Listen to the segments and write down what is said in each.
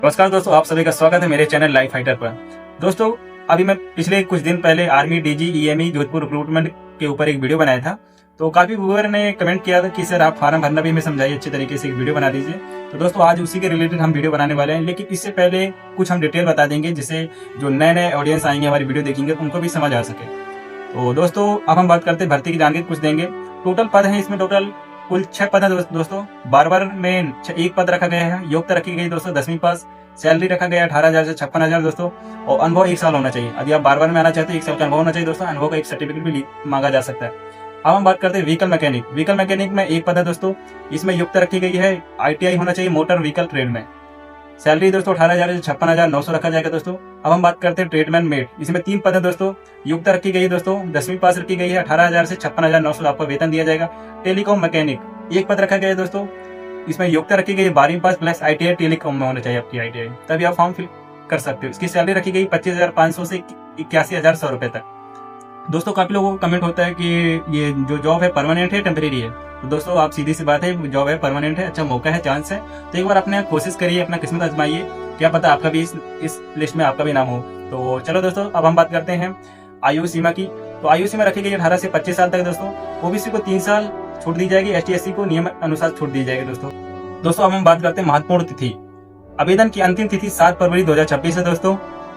नमस्कार दोस्तों, आप सभी का स्वागत है मेरे चैनल लाइफ फाइटर पर। दोस्तों, अभी मैं पिछले कुछ दिन पहले army DG EME Jodhpur recruitment के ऊपर एक वीडियो बनाया था। तो काफी व्यूअर ने कमेंट किया था कि सर आप फार्म भरना भी हमें समझाइए, अच्छे तरीके से एक वीडियो बना दीजिए। तो दोस्तों, आज उसी के रिलेटेड हम वीडियो बनाने वाले हैं, लेकिन इससे पहले कुछ हम डिटेल बता देंगे जिससे जो नए नए ऑडियंस आएंगे हमारी वीडियो देखेंगे उनको भी समझ आ सके। तो दोस्तों, अब हम बात करते हैं भर्ती की जानकारी कुछ देंगे। टोटल पद है इसमें, टोटल कुल 6 पद है दोस्तों। बार में एक पद रखा गया है। योग्यता रखी गई दोस्तों 10वीं पास। सैलरी रखा गया 18,000 से 56,000 दोस्तों। और अनुभव 1 साल होना चाहिए। यदि आप बार में आना चाहते हैं 1 साल का अनुभव होना चाहिए दोस्तों। अनुभव का एक सर्टिफिकेट भी मांगा जा सकता है। अब हम बात करते हैं व्हीकल मैकेनिक। व्हीकल मैकेनिक में एक पद है दोस्तों। इसमें योग्यता रखी गई है ITI होना चाहिए मोटर व्हीकल ट्रेड में। सैलरी दोस्तों 18,000 से 56,900 रखा जाएगा दोस्तों। अब हम बात करते हैं ट्रेडमैन मेट। इसमें 3 पद है दोस्तों। योग्यता रखी गई है दोस्तों 10वीं पास रखी गई है। 18,000 से 56,900 आपको वेतन दिया जाएगा। टेलीकॉम मैकेनिक एक पद रखा गया है दोस्तों। इसमें योग्यता रखी गई है 12वीं पास प्लस ITI टेलीकॉम में होना चाहिए आपकी ITI, तभी आप फॉर्म फिल कर सकते हो। इसकी सैलरी रखी गई 25,500 से 81,100 रुपए तक। दोस्तों, काफी लोगों को कमेंट होता है कि ये जो जॉब है परमानेंट है टेम्परेरी है। तो दोस्तों, आप सीधी सी बात है, जॉब है परमानेंट है, अच्छा मौका है, चांस है। तो एक बार अपने कोशिश करिए, अपना किस्मत आजमाइए, क्या पता आपका भी इस लिस्ट में आपका भी नाम हो। तो चलो दोस्तों, अब हम बात करते हैं आयु सीमा की। तो आयु सीमा रखी गई 18 से 25 साल तक दोस्तों। ओबीसी को 3 साल छूट दी जाएगी। ST/SC को नियम अनुसार छूट दी जाएगी दोस्तों। अब हम बात करते हैं महत्वपूर्ण तिथि। आवेदन की अंतिम तिथि 7 फरवरी 2026 है दोस्तों।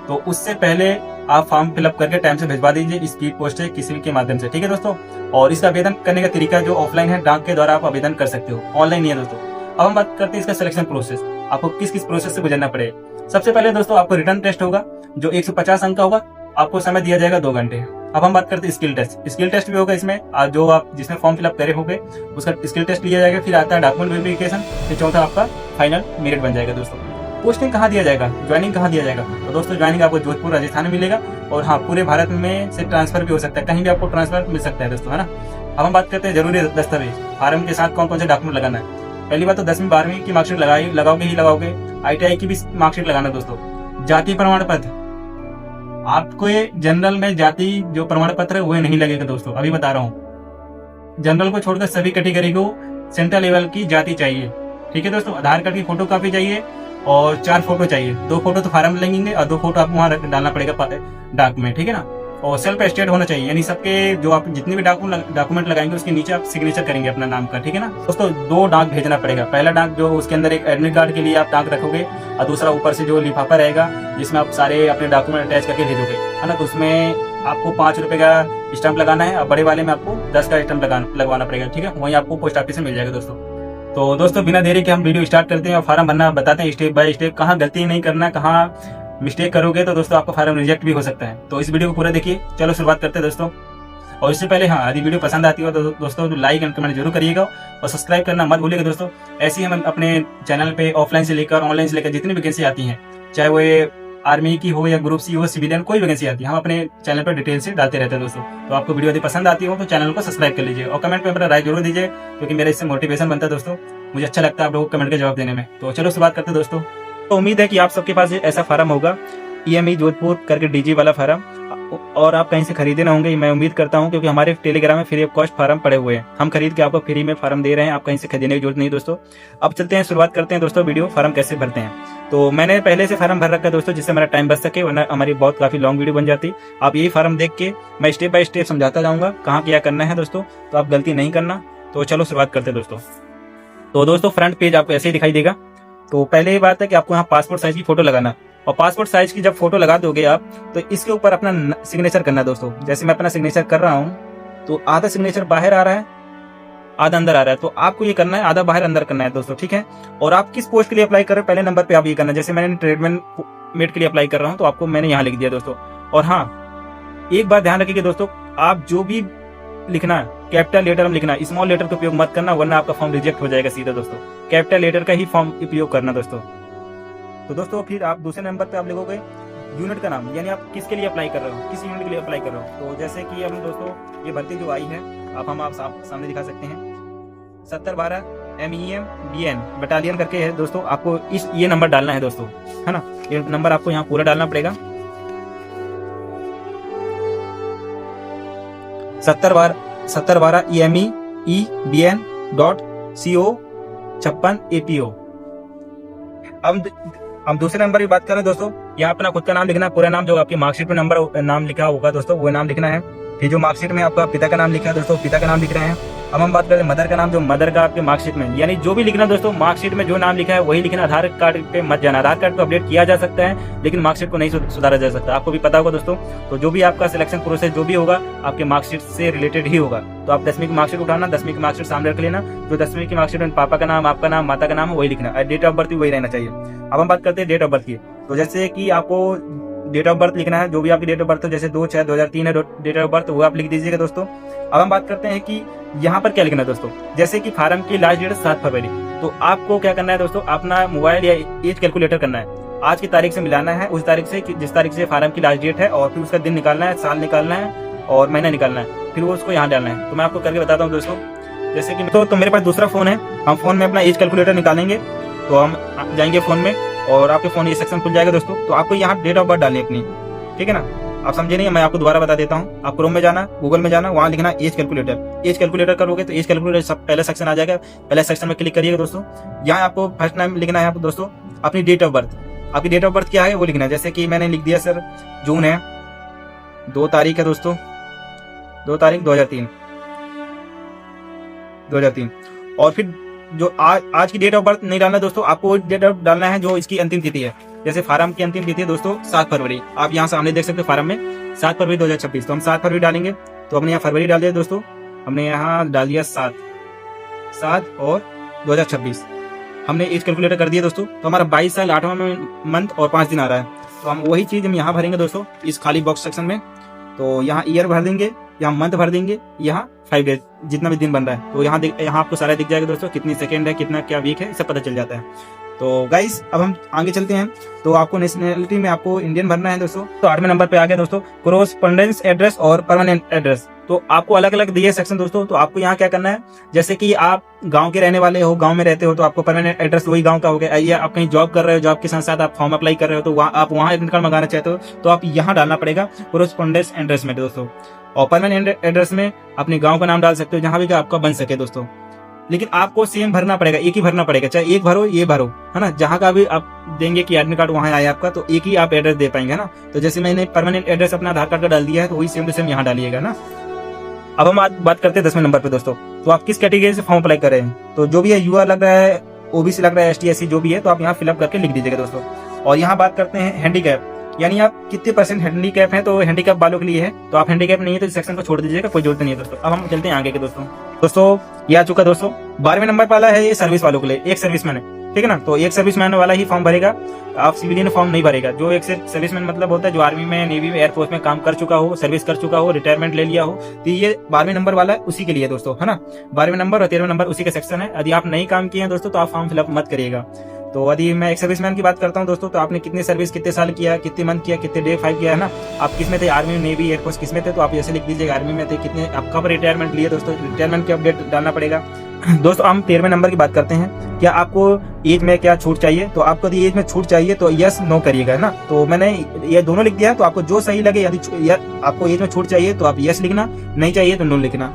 तो उससे पहले आप फॉर्म फिलअप करके टाइम से भिजवा दीजिए, स्पीड पोस्ट है किसी के माध्यम से, ठीक है दोस्तों। और इसका आवेदन करने का तरीका जो ऑफलाइन है, डाक के द्वारा आप आवेदन कर सकते हो, ऑनलाइन नहीं है दोस्तों। अब हम बात करते हैं इसका सिलेक्शन प्रोसेस। आपको किस किस प्रोसेस से गुजरना पड़ेगा। सबसे पहले दोस्तों, आपको रिटर्न टेस्ट होगा जो 150 अंक का होगा। आपको समय दिया जाएगा 2 घंटे। अब हम बात करते हैं स्किल टेस्ट। स्किल टेस्ट भी होगा इसमें, जो आप जिसमें फॉर्म फिलअप करे होंगे उसका स्किल टेस्ट लिया जाएगा। फिर आता है डॉक्यूमेंट वेरिफिकेशन। फिर चौथा आपका फाइनल मेरिट बन जाएगा दोस्तों। पोस्टिंग कहाँ दिया जाएगा, ज्वाइनिंग कहाँ दिया जाएगा। तो दोस्तों, ज्वाइनिंग आपको जोधपुर राजस्थान में मिलेगा। और हाँ, पूरे भारत में से ट्रांसफर भी हो सकता है, कहीं भी आपको ट्रांसफर मिल सकता है दोस्तों, है ना। अब हम बात करते हैं जरूरी दस्तावेज। फार्म के साथ कौन कौन से डॉक्यूमेंट लगाना है। पहली बात तो 10वीं 12वीं की मार्कशीट लगाओगे। ITI की भी मार्कशीट लगाना दोस्तों। जाति प्रमाण पत्र, आपको ये जनरल में जाति जो प्रमाण पत्र है वो नहीं लगेगा दोस्तों, अभी बता रहा हूँ। जनरल को छोड़कर सभी कैटेगरी को सेंट्रल लेवल की जाति चाहिए, ठीक है दोस्तों। आधार कार्ड की फोटो कॉपी चाहिए और 4 फोटो चाहिए। 2 फोटो तो फार्म लगेंगे और 2 फोटो आपको वहाँ डालना पड़ेगा डाक में, ठीक है ना। और सेल्फ एस्टेट होना चाहिए, यानी सबके जो आप जितने भी डॉक्यूमेंट लगाएंगे उसके नीचे आप सिग्नेचर करेंगे अपना नाम का, ठीक है ना दोस्तों। 2 डाक भेजना पड़ेगा। पहला डाक जो उसके अंदर एक एडमिट कार्ड के लिए आप डाक रखोगे, और दूसरा ऊपर से जो लिफाफा रहेगा जिसमें आप सारे अपने डॉक्यूमेंट अटैच करके भेजोगे, है ना। तो उसमें आपको 5 रुपए का स्टैंप लगाना है और बड़े वाले में आपको 10 का स्टैंप लगवाना पड़ेगा, ठीक है। वहीं आपको पोस्ट ऑफिस में मिल जाएगा दोस्तों। तो दोस्तों, बिना देरी के हम वीडियो स्टार्ट करते हैं और फार्म भरना बताते हैं स्टेप बाय स्टेप। कहाँ गलती नहीं करना, कहाँ मिस्टेक करोगे तो दोस्तों आपका फार्म रिजेक्ट भी हो सकता है। तो इस वीडियो को पूरा देखिए। चलो शुरुआत करते हैं दोस्तों। और इससे पहले हाँ, यदि वीडियो पसंद आती हो तो दोस्तों लाइक एंड कमेंट जरूर करिएगा और सब्सक्राइब करना मत भूलिएगा दोस्तों। ऐसे ही हम अपने चैनल पे ऑफलाइन से लेकर ऑनलाइन से लेकर जितनी वैकेंसी आती हैं, चाहे वो आर्मी की हो या ग्रुप सी हो, सिविलियन, कोई वैकेंसी आती है, हम अपने चैनल पर डिटेल से डालते रहते हैं दोस्तों। तो आपको वीडियो यदि पसंद आती हो तो चैनल को सब्सक्राइब कर लीजिए और कमेंट में अपना राय जरूर दीजिए, क्योंकि मेरा इससे मोटिवेशन बनता है दोस्तों। मुझे अच्छा लगता है आप लोगों को कमेंट के जवाब देने में। तो चलो शुरुआत करते हैं दोस्तों। तो उम्मीद है कि आप सबके पास ऐसा फार्म होगा, EMI जोधपुर करके DG वाला फार्म, और आप कहीं से खरीदे ना होंगे, मैं उम्मीद करता हूं, क्योंकि हमारे टेलीग्राम में फ्री ऑफ कॉस्ट फार्म पड़े हुए हैं। हम खरीद के आपको फ्री में फार्म दे रहे हैं, आप कहीं से खरीदने की जरूरत नहीं दोस्तों। अब चलते हैं, शुरुआत करते हैं दोस्तों वीडियो फार्म कैसे भरते हैं। तो मैंने पहले से फार्म भर रखा है दोस्तों, जिससे हमारा टाइम बच सके, वरना हमारी बहुत काफी लॉन्ग वीडियो बन जाती। आप यही फार्म देख के मैं स्टेप बाय स्टेप समझाता जाऊंगा कहाँ क्या करना है दोस्तों, तो आप गलती नहीं करना। तो चलो शुरुआत करते हैं दोस्तों। तो दोस्तों, फ्रंट पेज आपको ऐसे ही दिखाई देगा। तो पहले ही बात है कि आपको यहाँ पासपोर्ट साइज की फोटो लगाना, और पासपोर्ट साइज की जब फोटो लगा दोगे आप, तो इसके ऊपर अपना सिग्नेचर करना है दोस्तों। जैसे मैं अपना सिग्नेचर कर रहा हूँ, तो आधा सिग्नेचर बाहर आ रहा है, आधा अंदर आ रहा है। तो आपको ये करना है, आधा बाहर अंदर करना है दोस्तों, ठीक है। और आप किस पोस्ट के लिए अप्लाई कर रहे हो, पहले नंबर पे आप ये करना है। जैसे मैंने ट्रेडमैन मेट के लिए अप्लाई कर रहा हूँ, तो आपको मैंने यहाँ लिख दिया दोस्तों। और हाँ, एक बात ध्यान रखिएगा दोस्तों, आप जो भी लिखना है कैपिटल लेटर में लिखना, स्मॉल लेटर का उपयोग मत करना, वरना आपका फॉर्म रिजेक्ट हो जाएगा सीधा दोस्तों। कैपिटल लेटर का ही फॉर्म उपयोग करना दोस्तों। तो दोस्तों, फिर आप दूसरे नंबर पे आप लिखोगे यूनिट का नाम, यानी आप किसके लिए अप्लाई कर रहे हो, किस यूनिट के लिए अप्लाई कर रहे हो। तो जैसे कि हम दोस्तों, ये भर्ती जो आई है आप सामने दिखा सकते हैं, 7012 MEM BN बटालियन करके है दोस्तों। आपको ये नंबर डालना है दोस्तों, है ना। ये नंबर आपको यहाँ पूरा डालना पड़ेगा। 7012 EME BN.CO 56 APO। अब हम दूसरे नंबर की बात करें दोस्तों, यहाँ अपना खुद का नाम लिखना है, पूरा नाम जो आपकी मार्कशीट में नंबर नाम लिखा होगा दोस्तों वो नाम लिखना है। फिर जो मार्कशीट में आपका पिता का नाम लिखा है दोस्तों, पिता का नाम लिख रहे हैं। अब हम बात करें मदर का नाम, जो मदर का आपके मार्कशीट में, यानी जो भी लिखना दोस्तों मार्कशीट में जो नाम लिखा है वही लिखना। आधार कार्ड पे मत जाना। आधार कार्ड को अपडेट किया जा सकता है लेकिन मार्कशीट को नहीं सुधारा जा सकता, आपको भी पता होगा दोस्तों। तो जो भी आपका सिलेक्शन प्रोसेस जो भी होगा आपके मार्कशीट से रिलेटेड ही होगा। तो आप 10वीं की मार्कशीट उठाना, 10वीं की मार्कशीट सामने रख लेना, जो 10वीं की मार्कशीट में पापा का नाम, आपका नाम, माता का नाम वही लिखना, डेट ऑफ बर्थ भी वही रहना चाहिए। अब हम बात करते हैं डेट ऑफ बर्थ की। तो जैसे कि आपको डेट ऑफ बर्थ लिखना है, जो भी आपकी डेट ऑफ बर्थ है, जैसे 2/6/2003 है डेट ऑफ बर्थ, वो आप लिख दीजिएगा दोस्तों। अब हम बात करते हैं कि यहाँ पर क्या लिखना है दोस्तों। जैसे कि फार्म की लास्ट डेट 7 फरवरी, तो आपको क्या करना है दोस्तों, अपना मोबाइल या एज कैलकुलेटर करना है, आज की तारीख से मिलाना है उस तारीख से जिस तारीख से फार्म की लास्ट डेट है, और फिर उसका दिन निकालना है, साल निकालना है और महीना निकालना है, फिर वो उसको यहाँ डालना है। तो मैं आपको करके बताता हूँ दोस्तों। जैसे कि तो मेरे पास दूसरा फोन है, हम फोन में अपना एज कैलकुलेटर निकालेंगे। तो हम जाएंगे फोन में और आपके फोन ये सेक्शन खुल जाएगा दोस्तों। तो आपको यहाँ डेट ऑफ बर्थ डालनी है अपनी, ठीक है ना। आप समझे नहीं, मैं आपको दोबारा बता देता हूँ। आप क्रोम में जाना, गूगल में जाना, वहाँ लिखना एज कैलकुलेटर। एज कैलकुलेटर करोगे तो एज कैलकुलेटर सब पहला सेक्शन आ जाएगा। पहले सेक्शन में क्लिक करिएगा दोस्तों। यहाँ आपको फर्स्ट टाइम लिखना है आपको दोस्तों अपनी डेट ऑफ बर्थ। आपकी डेट ऑफ बर्थ क्या है वो लिखना है। जैसे कि मैंने लिख दिया सर जून है, 2 तारीख है दोस्तों, 2 तारीख 2003। और फिर जो आज की डेट ऑफ बर्थ नहीं डालना दोस्तों, आपको डेट ऑफ डालना है जो इसकी अंतिम तिथि है। जैसे फार्म की अंतिम तिथि है दोस्तों 7 फरवरी, आप यहाँ सामने देख सकते हो फार्म में 7 फरवरी 2026। तो हम 7 फरवरी डालेंगे, तो हमने यहाँ फरवरी डाल दिया दोस्तों, हमने यहाँ डाल दिया 7 और 2026। हमने एज कैलकुलेटर कर दिया दोस्तों। तो हमारा 22 साल 8वां मंथ और 5 दिन आ रहा है। तो हम वही चीज हम यहाँ भरेंगे दोस्तों इस खाली बॉक्स सेक्शन में। तो यहाँ ईयर भर देंगे, यहाँ मंथ भर देंगे, यहाँ 5 डेज जितना भी दिन बन रहा है। तो यहाँ आपको सारा दिख जाएगा दोस्तों, कितनी सेकंड है, कितना क्या वीक है, सब पता चल जाता है। तो गाइस अब हम आगे चलते हैं। तो आपको नेशनलिटी में आपको इंडियन भरना है दोस्तों। तो 8वें नंबर पे आ गया दोस्तों कोरेस्पोंडेंस एड्रेस और परमानेंट एड्रेस। तो आपको अलग अलग दिए सेक्शन दोस्तों। तो आपको यहाँ क्या करना है, जैसे कि आप गांव के रहने वाले हो, गांव में रहते हो, तो आपको परमानेंट एड्रेस वही गांव का हो गया। या आप कहीं जॉब कर रहे हो, जॉब के साथ साथ आप फॉर्म अप्लाई कर रहे हो, तो आप वहाँ एडमिट कार्ड मंगाना चाहते हो तो आप यहाँ डालना पड़ेगा कोरेस्पोंडेंस एड्रेस में दोस्तों। और परमानेंट एड्रेस में अपने गाँव का नाम डाल सकते हो जहाँ भी आपका बन सके दोस्तों। लेकिन आपको सेम भरना पड़ेगा, एक ही भरना पड़ेगा, चाहे एक भरो ये भरो, है ना। जहाँ का भी आप देंगे कि एडमिट कार्ड वहाँ आया आपका, तो एक ही आप एड्रेस दे पाएंगे ना। तो जैसे मैंने परमानेंट एड्रेस अपना आधार कार्ड का डाल दिया है, तो वही सेम टू सेम यहाँ डालिएगा ना। अब हम बात करते हैं 10वें नंबर पे दोस्तों। तो आप किस कैटेगरी से फॉर्म अप्लाई कर रहे हैं, तो जो भी है यूआर लग रहा है, ओबीसी लग रहा है, एसटी एससी जो भी है, तो आप यहाँ फिलअप करके लिख दीजिएगा दोस्तों। और यहाँ बात करते हैं हैंडीकैप, यानी आप कितने % हैंडीकैप है, तो हैंडीकैप वालों के लिए है। तो आप हैंडीकैप नहीं है तो इस सेक्शन को छोड़ दीजिएगा, कोई जरूरत नहीं है दोस्तों। अब हम चलते हैं आगे के दोस्तों ये आ चुका दोस्तों 12वें नंबर वाला है, ये सर्विस वालों के लिए, एक सर्विसमैन है, ठीक है ना। तो एक सर्विसमैन वाला ही फॉर्म भरेगा, आप सिविलियन फॉर्म नहीं भरेगा। जो एक सर्विसमैन मतलब होता है जो आर्मी में, नेवी में, एयरफोर्स में काम कर चुका हो, सर्विस कर चुका हो, रिटायरमेंट ले लिया हो, तो ये 12वें नंबर वाला है, उसी के लिए दोस्तों, है ना। 12वें नंबर और 13वें नंबर उसी का सेक्शन है। यदि आप नहीं काम किए हैं दोस्तों तो आप फॉर्म फिलअप मत करिएगा। तो यदि मैं एक सर्विसमैन की बात करता हूं दोस्तों, तो आपने कितने सर्विस, कितने साल किया, कितने मंथ किया, कितने डे 5 किया, है ना। आप किस में थे, आर्मी, नेवी, एयरफोर्स किस में थे, तो आप ऐसे लिख दीजिएगा आर्मी में थे, कितने आप कब रिटायरमेंट लिए दोस्तों, रिटायरमेंट की अपडेट डालना पड़ेगा दोस्तों। हम 13वें नंबर की बात करते हैं, क्या आपको एज में क्या छूट चाहिए। तो आपको यदि एज में छूट चाहिए तो यस नो करिएगा ना। तो मैंने ये दोनों लिख दिया है, तो आपको जो सही लगे, यदि आपको एज में छूट चाहिए तो आप यस लिखना, नहीं चाहिए तो नो लिखना।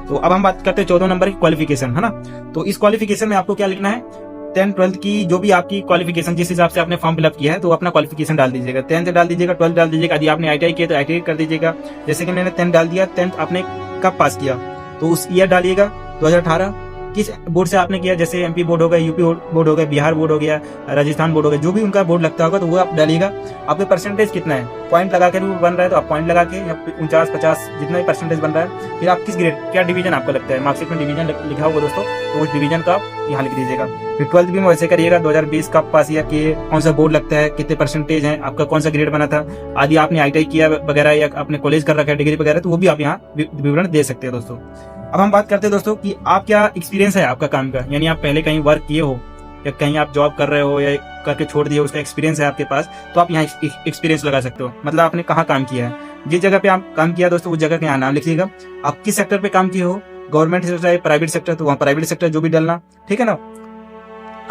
तो अब हम बात करते हैं 14 नंबर की क्वालिफिकेशन, है ना। तो इस क्वालिफिकेशन में आपको क्या लिखना है, 10th 12th की जो भी आपकी क्वालिफिकेशन, जिस हिसाब से आपने फॉर्म फिलअप किया है, तो अपना क्वालिफिकेशन डाल दीजिएगा। 10th डाल दीजिएगा, 12th डाल दीजिएगा। यदि आपने ITI किया तो ITI कर दीजिएगा। जैसे कि मैंने 10th डाल दिया, 10th आपने कब पास किया, तो उस ईयर डालिएगा, 2018 किस बोर्ड से आपने किया। जैसे MP बोर्ड हो गया, UP बोर्ड हो गया, बिहार बोर्ड हो गया, राजस्थान बोर्ड हो गया, जो भी उनका बोर्ड लगता होगा तो वो आप डालिएगा। आपके परसेंटेज कितना है, पॉइंट लगा के बन रहा है तो आप पॉइंट लगा के, 49 50 जितना भी परसेंटेज बन रहा है। फिर आप किस ग्रेड, क्या डिवीजन आपका लगता है, मार्कशीट में डिवीजन लिखा होगा दोस्तों, तो उस डिवीजन का आप यहाँ लिख दीजिएगा। फिर 12th भी वैसे करिएगा, 2020 कब पास किया, कौन सा बोर्ड लगता है, कितने परसेंटेज है, आपका कौन सा ग्रेड बना था, आदि आपने ITI किया वगैरह या आपने कॉलेज कर रखा है, डिग्री वगैरह, तो वो भी आप यहाँ विवरण दे सकते हैं दोस्तों। अब हम बात करते हैं दोस्तों कि आप क्या एक्सपीरियंस है आपका काम का, यानी आप पहले कहीं वर्क किए हो या कहीं आप जॉब कर रहे हो या करके छोड़ दिए, उसका एक्सपीरियंस है आपके पास, तो आप यहाँ एक्सपीरियंस लगा सकते हो। मतलब आपने कहाँ काम किया है, जिस जगह पे आप काम किया दोस्तों उस जगह का यहाँ नाम लिखिएगा। आप किस सेक्टर पे काम किए हो, गवर्नमेंट सेक्टर है, प्राइवेट सेक्टर, तो वहाँ प्राइवेट सेक्टर जो भी डालना, ठीक है ना।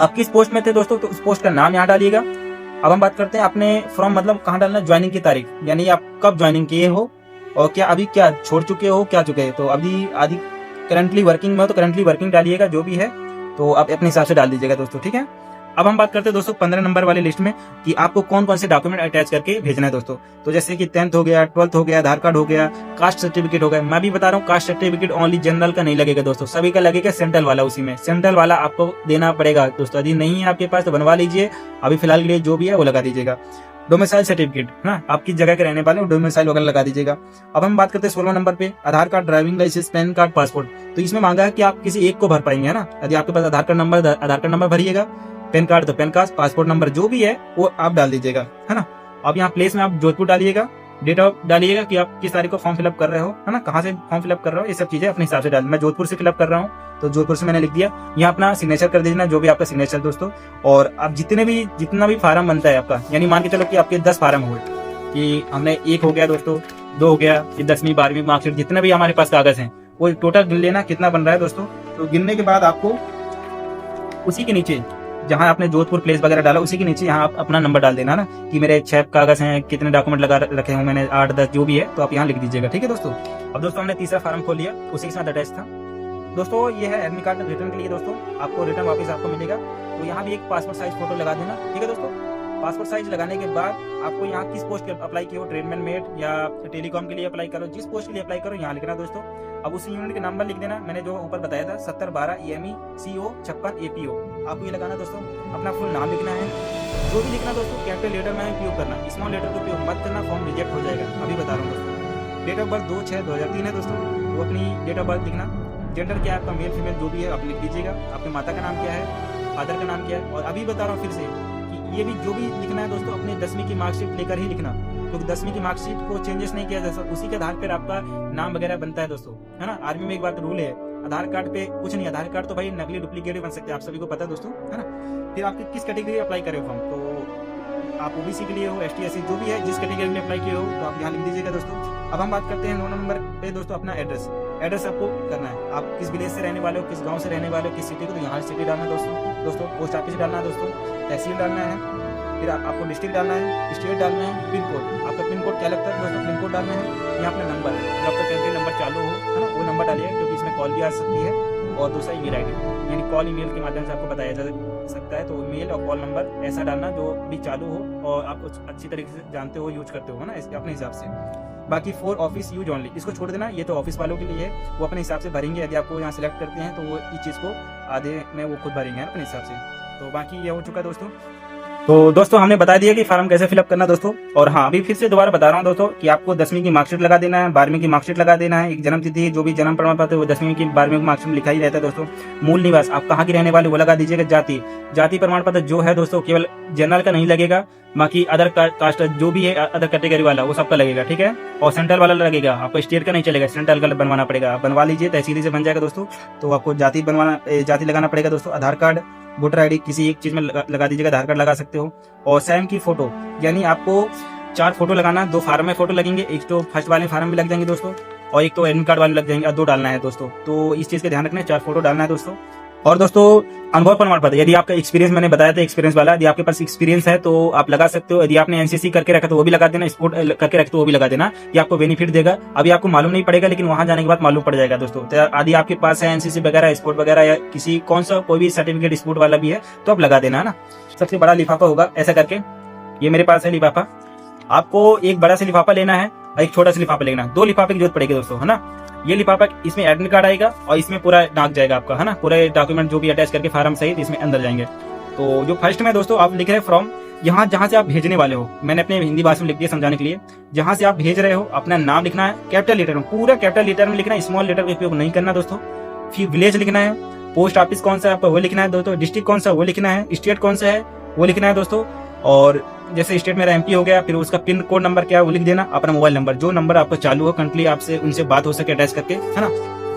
आप किस पोस्ट में थे दोस्तों, तो उस पोस्ट का नाम यहाँ डालिएगा। अब हम बात करते हैं अपने फ्रॉम मतलब कहाँ डालना, ज्वाइनिंग की तारीख, यानी आप कब ज्वाइनिंग किए हो और क्या अभी क्या छोड़ चुके हो, क्या चुके हैं। तो अभी आदि करंटली वर्किंग में हो तो करंटली वर्किंग डालिएगा, जो भी है तो आप अपने हिसाब से डाल दीजिएगा दोस्तों, ठीक है। अब हम बात करते हैं दोस्तों 15 नंबर वाली लिस्ट में कि आपको कौन कौन से डॉक्यूमेंट अटैच करके भेजना है दोस्तों। तो जैसे कि 10th हो गया, 12th हो गया, आधार कार्ड हो गया, कास्ट सर्टिफिकेट हो गया। मैं भी बता रहा हूँ कास्ट सर्टिफिकेट ओनली जनरल का नहीं लगेगा दोस्तों, सभी का लगेगा सेंट्रल वाला। उसी में सेंट्रल वाला आपको देना पड़ेगा दोस्तों। यदि नहीं है आपके पास तो बनवा लीजिए, अभी फिलहाल के लिए जो भी है वो लगा दीजिएगा। डोमिसाइल सर्टिफिकेट ना, आप किस जगह के रहने वाले हो डोमिसाइल वगैरह लगा दीजिएगा। अब हम बात करते हैं 16 नंबर पे Aadhaar card, driving licence, PAN card, passport. तो इसमें मांगा है कि आप किसी एक को भर पाएंगे, है ना। यदि आपके पास आधार कार्ड नंबर भरिएगा, पैन कार्ड तो पैन कार्ड, पासपोर्ट नंबर जो भी है वो आप डाल दीजिएगा, है ना। अब यहाँ प्लेस में आप जोधपुर डालिएगा, डेट ऑफ डालिएगा कि आप किस तारीख को फॉर्म फिलअप कर रहे हो, है ना, कहाँ से फॉर्म फिलअप कर रहे हो, ये सब चीजें अपने हिसाब से डाल। मैं जोधपुर से फिलअप कर रहा हूँ तो जोधपुर से मैंने लिख दिया। यहाँ अपना सिग्नेचर कर दीजिए, जो भी आपका सिग्नेचर दोस्तों। और आप जितना भी फार्म बनता है आपका, यानी मान के चलो कि आपके 10 फार्म हुए, कि हमने 1 हो गया दोस्तों, 2 हो गया, 10वीं 12वीं मार्कशीट, जितने भी हमारे पास कागज हैं वो टोटल गिन लेना कितना बन रहा है दोस्तों। तो गिनने के बाद आपको उसी के नीचे जहां आपने जोधपुर प्लेस वगैरह डाला उसी के नीचे यहाँ आप अपना नंबर डाल देना ना, कि मेरे 6 कागज हैं, कितने डॉक्यूमेंट लगा रखे हूँ मैंने, 8 10 जो भी है, तो आप यहाँ लिख दीजिएगा, ठीक है दोस्तों। अब दोस्तों हमने तीसरा फार्म खोल लिया, उसी के साथ अटैच था दोस्तों। ये है एडमिट कार्ड रिटर्न के लिए दोस्तों, आपको रिटर्न वापस आपको मिलेगा। तो यहाँ भी एक पासपोर्ट साइज फोटो लगा देना, ठीक है दोस्तों। पासपोर्ट साइज लगाने के बाद आपको यहाँ किस पोस्ट के अप्लाई किए हो, ट्रेडमैन मेट या टेलीकॉम के लिए अप्लाई करो, जिस पोस्ट के लिए अप्लाई करो यहाँ लिखना दोस्तों। अब उस यूनिट के नंबर लिख देना, मैंने जो ऊपर बताया था 7012 EME CO 56 APO, आपको ये लगाना दोस्तों। अपना फुल नाम लिखना है, जो भी लिखना दोस्तों कैपिटल लेटर में उपयोग करना, स्मॉल लेटर का उपयोग मत करना, फॉर्म रिजेक्ट हो जाएगा, अभी बता रहा हूँ दोस्तों। डेट ऑफ बर्थ 2/6/2003 है दोस्तों, वो अपनी डेट ऑफ बर्थ लिखना। जेंडर क्या है आपका, मेल फीमेल जो भी है आप लिख दीजिएगा। आपके माता का नाम क्या है, फादर का नाम क्या है। और अभी बता रहा हूँ फिर से कि ये भी जो भी लिखना है दोस्तों अपने 10वीं की मार्कशीट लेकर ही लिखना, क्योंकि 10वीं की मार्कशीट को चेंजेस नहीं किया जा सकता, उसी के आधार पर आपका नाम वगैरह बनता है दोस्तों, है ना। आर्मी में एक बात रूल है, आधार कार्ड पे कुछ नहीं, आधार कार्ड तो भाई नकली डुप्लीकेट बन सकते हैं, आप सभी को पता है दोस्तों, है ना। फिर आपकी किस कैटेगरी अप्लाई करे हो फॉर्म, तो आप OBC के लिए हो, ST SC जो भी है, जिस कैटेगरी में अप्लाई किए हो तो आप यहाँ लिख दीजिएगा दोस्तों। अब हम बात करते हैं 9 नंबर पे दोस्तों अपना एड्रेस आपको करना है। आप किस विलेज से रहने वाले हो, किस गांव से रहने वाले हो, किस सिटी को, तो यहाँ सिटी डालना है दोस्तों। पोस्ट ऑफिस डालना है दोस्तों, तहसील डालना है, फिर आपको डिस्ट्रिक्ट डालना है, स्टेट डालना है, पिन कोड, आपका पिन कोड क्या लगता है दोस्तों, पिन कोड डालना है। यहाँ अपना नंबर है, जो आपका कंट्री नंबर चालू हो, है ना, वो नंबर डालिए, क्योंकि इसमें कॉल भी आ सकती है। और दूसरा ईमेल ID, यानी कॉल ईमेल के माध्यम से आपको बताया जा सकता है, तो ईमेल और कॉल नंबर ऐसा डालना जो भी चालू हो और आप अच्छी तरीके से जानते हो, यूज करते हो, है ना, इसके अपने हिसाब से। बाकी फॉर ऑफिस यूज ओनली, इसको छोड़ देना, ये तो ऑफिस वालों के लिए है, वो अपने हिसाब से भरेंगे। यदि आपको यहाँ सिलेक्ट करते हैं तो वो इस चीज़ को आधे में वो खुद भरेंगे अपने हिसाब से। तो बाकी ये हो चुका दोस्तों। तो दोस्तों हमने बता दिया कि फार्म कैसे फिलअप करना दोस्तों। और हाँ, अभी फिर से दोबारा बता रहा हूँ दोस्तों कि आपको 10वीं की मार्कशीट लगा देना है, 12वीं की मार्कशीट लगा देना है, एक जन्म तिथि जो भी जन्म प्रमाण पत्र वो 10वीं की 12वीं की मार्कशीट में लिखा ही रहता है दोस्तों। मूल निवास आप कहाँ के रहने वाले वो लगा दीजिएगा। जाति प्रमाण पत्र जो है दोस्तों केवल जनरल का नहीं लगेगा, बाकी अदर कास्ट जो भी है अदर कैटेगरी वाला वो सबका लगेगा, ठीक है। और सेंट्रल वाला लगेगा, आपको स्टेट का नहीं चलेगा, सेंट्रल का बनवाना पड़ेगा। आप बनवा लीजिए, तहसीली से बन जाएगा दोस्तों। तो आपको जाति लगाना पड़ेगा दोस्तों। आधार कार्ड, वोटर ID किसी एक चीज में लगा दीजिएगा, आधार कार्ड लगा सकते हो। और सेम की फोटो, यानी आपको 4 फोटो लगाना, 2 फार्म में फोटो लगेंगे, एक तो फर्स्ट वाले फार्म में लग जाएंगे दोस्तों, और एक तो एडमिट कार्ड वाले लग जाएंगे, और 2 डालना है दोस्तों। तो इस चीज का ध्यान रखना है, 4 फोटो डालना है दोस्तों। और दोस्तों अनुभव प्रमाण पत्र, यदि आपका एक्सपीरियंस, मैंने बताया था एक्सपीरियंस वाला, यदि आपके पास एक्सपीरियंस है तो आप लगा सकते हो। यदि आपने NCC करके रखा तो वो भी लगा देना, स्पोर्ट करके रखा तो वो भी लगा देना, ये आपको बेनिफिट देगा। अभी आपको मालूम नहीं पड़ेगा, लेकिन वहां जाने के बाद मालूम पड़ जाएगा दोस्तों। तो यदि आपके पास है NCC वगैरह, स्पोर्ट वगैरह, या किसी कौन सा कोई भी सर्टिफिकेट स्पोर्ट वाला भी है तो आप लगा देना, है ना। सबसे बड़ा लिफाफा होगा ऐसा करके, ये मेरे पास है लिफाफा। आपको एक बड़ा सा लिफाफा लेना है और एक छोटा सा लिफाफा लेना, 2 लिफाफे की जरूरत पड़ेगी दोस्तों, है ना। ये लिफाफा, इसमें एडमिट कार्ड आएगा और इसमें पूरा डाक जाएगा आपका, है ना, पूरे डॉक्यूमेंट जो भी अटैच करके फार्म सहित इसमें अंदर जाएंगे। तो जो फर्स्ट में दोस्तों आप लिख रहे हैं फ्रॉम, यहाँ जहां से आप भेजने वाले हो, मैंने अपने हिंदी भाषा में लिख दिया समझाने के लिए। जहां से आप भेज रहे हो अपना नाम लिखना है, कैपिटल लेटर में, पूरा कैपिटल लेटर में लिखना है, स्मॉल लेटर का उपयोग नहीं करना दोस्तों। फिर विलेज लिखना है, पोस्ट ऑफिस कौन सा है आपका वो लिखना है दोस्तों, डिस्ट्रिक्ट कौन सा वो लिखना है, स्टेट कौन सा है वो लिखना है दोस्तों। और जैसे स्टेट मेरा MP हो गया, फिर उसका पिन कोड नंबर क्या है वो लिख देना, अपना मोबाइल नंबर, जो नंबर आपका चालू हो कंटिन्यू आपसे उनसे बात हो सके अटैच करके, है ना।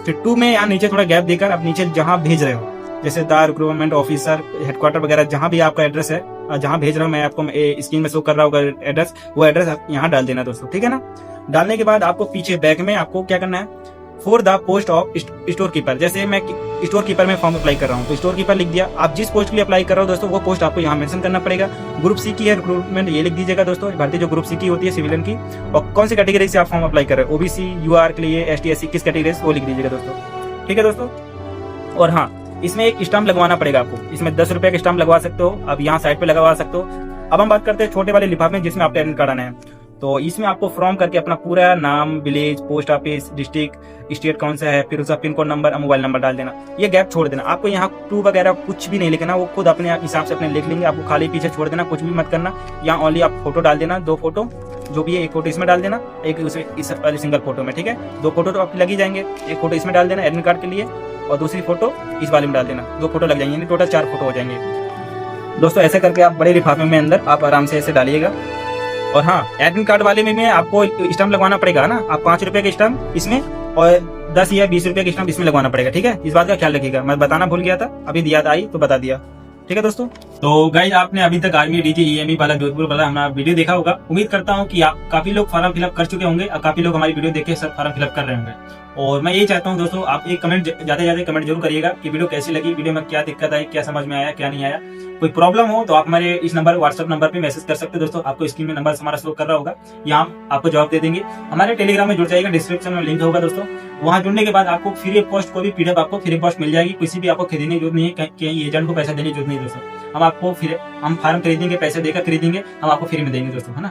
फिर 2 में यहाँ नीचे थोड़ा गैप देकर आप नीचे जहां भेज रहे हो, जैसे दार रिक्रूटमेंट ऑफिसर हेडक्वार्टर वगैरह, जहां भी आपका एड्रेस है, जहां भेज रहा हूं मैं आपको, स्क्रीन में शो कर रहा होगा एड्रेस, वो एड्रेस यहाँ डाल देना दोस्तों, ठीक है ना। डालने के बाद आपको पीछे बैक में आपको क्या करना है, for the post of store keeper, जैसे मैं स्टोर कीपर में फॉर्म अप्लाई कर रहा हूँ तो स्टोर कीपर लिख दिया। आप जिस पोस्ट के लिए अप्लाई कर रहे हो दोस्तों वो पोस्ट आपको यहाँ मेंशन करना पड़ेगा। ग्रुप C की है रिक्रूटमेंट, ये लिख दीजिएगा दोस्तों, भर्ती जो ग्रुप C की होती है सिविलियन की। और कौन सी कैटेगरी से आप फॉर्म अप्लाई कर रहे हो, OBC UR के लिए, ST SC किस कैटेगरी से वो लिख दीजिएगा दोस्तों, ठीक है दोस्तों। और हाँ, इसमें एक स्टाम्प लगवाना पड़ेगा आपको। इसमें 10 रुपए का स्टाम्प लगवा सकते हो, अब यहाँ साइड पे लगवा सकते हो। अब हम बात करते हैं छोटे वाले लिफाफे में जिसमें आपका एडमिट कार्ड आना है। तो इसमें आपको फॉर्म करके अपना पूरा नाम, village, post office, district, state कौन सा है, फिर उसका pin code number, mobile number डाल देना। ये गैप छोड़ देना, आपको यहाँ टू वगैरह कुछ भी नहीं लिखना, वो खुद अपने हिसाब से अपने लिख लेंगे। आपको खाली पीछे छोड़ देना, कुछ भी मत करना। यहाँ ओनली आप फोटो डाल देना, 2 फोटो जो भी है, एक फोटो इसमें डाल देना, एक इस वाली सिंगल फोटो में, ठीक है। 2 फोटो तो आपके लग ही जाएंगे, एक फोटो इसमें डाल देना एडमिट कार्ड के लिए और दूसरी फोटो इस वाले में डाल देना। 2 फोटो लग जाएंगे, टोटल 4 फोटो हो जाएंगे। दोस्तों ऐसे करके आप बड़े लिफाफे में अंदर आप आराम से ऐसे डालिएगा। और हाँ, एडमिट कार्ड वाले में आपको स्टाम्प लगवाना पड़ेगा ना, आप 5 रुपए के स्टाम्प इसमें और 10 या 20 रुपए के स्टाम्प इसमें लगवाना पड़ेगा, ठीक है। इस बात का ख्याल रखिएगा, मैं बताना भूल गया था, अभी याद आई तो बता दिया, ठीक है दोस्तों। तो गाइस आपने अभी तक आर्मी डीजी ईएमई वाला जोधपुर वाला हमारा वीडियो देखा होगा। उम्मीद करता हूँ कि आप काफी लोग फॉर्म फिलअप कर चुके होंगे और काफी लोग हमारी वीडियो देख के सब फॉर्म फिलअप कर रहे होंगे। और मैं यही चाहता हूँ दोस्तों, आप एक कमेंट ज्यादा कमेंट जरूर करिएगा कि वीडियो कैसी लगी, वीडियो में क्या दिक्कत आई, क्या समझ में आया, क्या नहीं आया। कोई प्रॉब्लम हो तो आप हमारे इस नंबर व्हाट्सएप नंबर पे मैसेज कर सकते हैं दोस्तों। आपको स्क्रीन में नंबर हमारा शो कर रहा होगा, यहाँ आपको जवाब दे देंगे। हमारे टेलीग्राम में जुड़ जाएगा, डिस्क्रिप्शन में लिंक होगा दोस्तों। वहाँ जुड़ने के बाद आपको फ्री ऑफ कॉस्ट कोई भी पीडीएफ आपको फ्री ऑफ कॉस्ट मिल जाएगी। किसी भी आपको खरीदने की जरूरत नहीं है, कहीं एजेंट को पैसा देने की जरूरत नहीं है दोस्तों। हम फार्म खरीदेंगे, पैसे देकर खरीदेंगे, हम आपको फ्री में देंगे दोस्तों, है ना।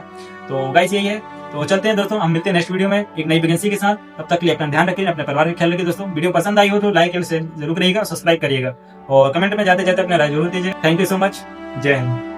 तो गाइस यही है, तो चलते हैं दोस्तों, हम मिलते हैं नेक्स्ट वीडियो में एक नई वैकेंसी के साथ। तब तक के लिए अपना ध्यान रखिए, अपने परिवार का ख्याल रखिए दोस्तों। वीडियो पसंद आई हो तो लाइक एंड शेयर जरूर करिएगा, सब्सक्राइब करिएगा और कमेंट में जाते जाते अपना राय जरूर दीजिए। थैंक यू सो मच, जय हिंद।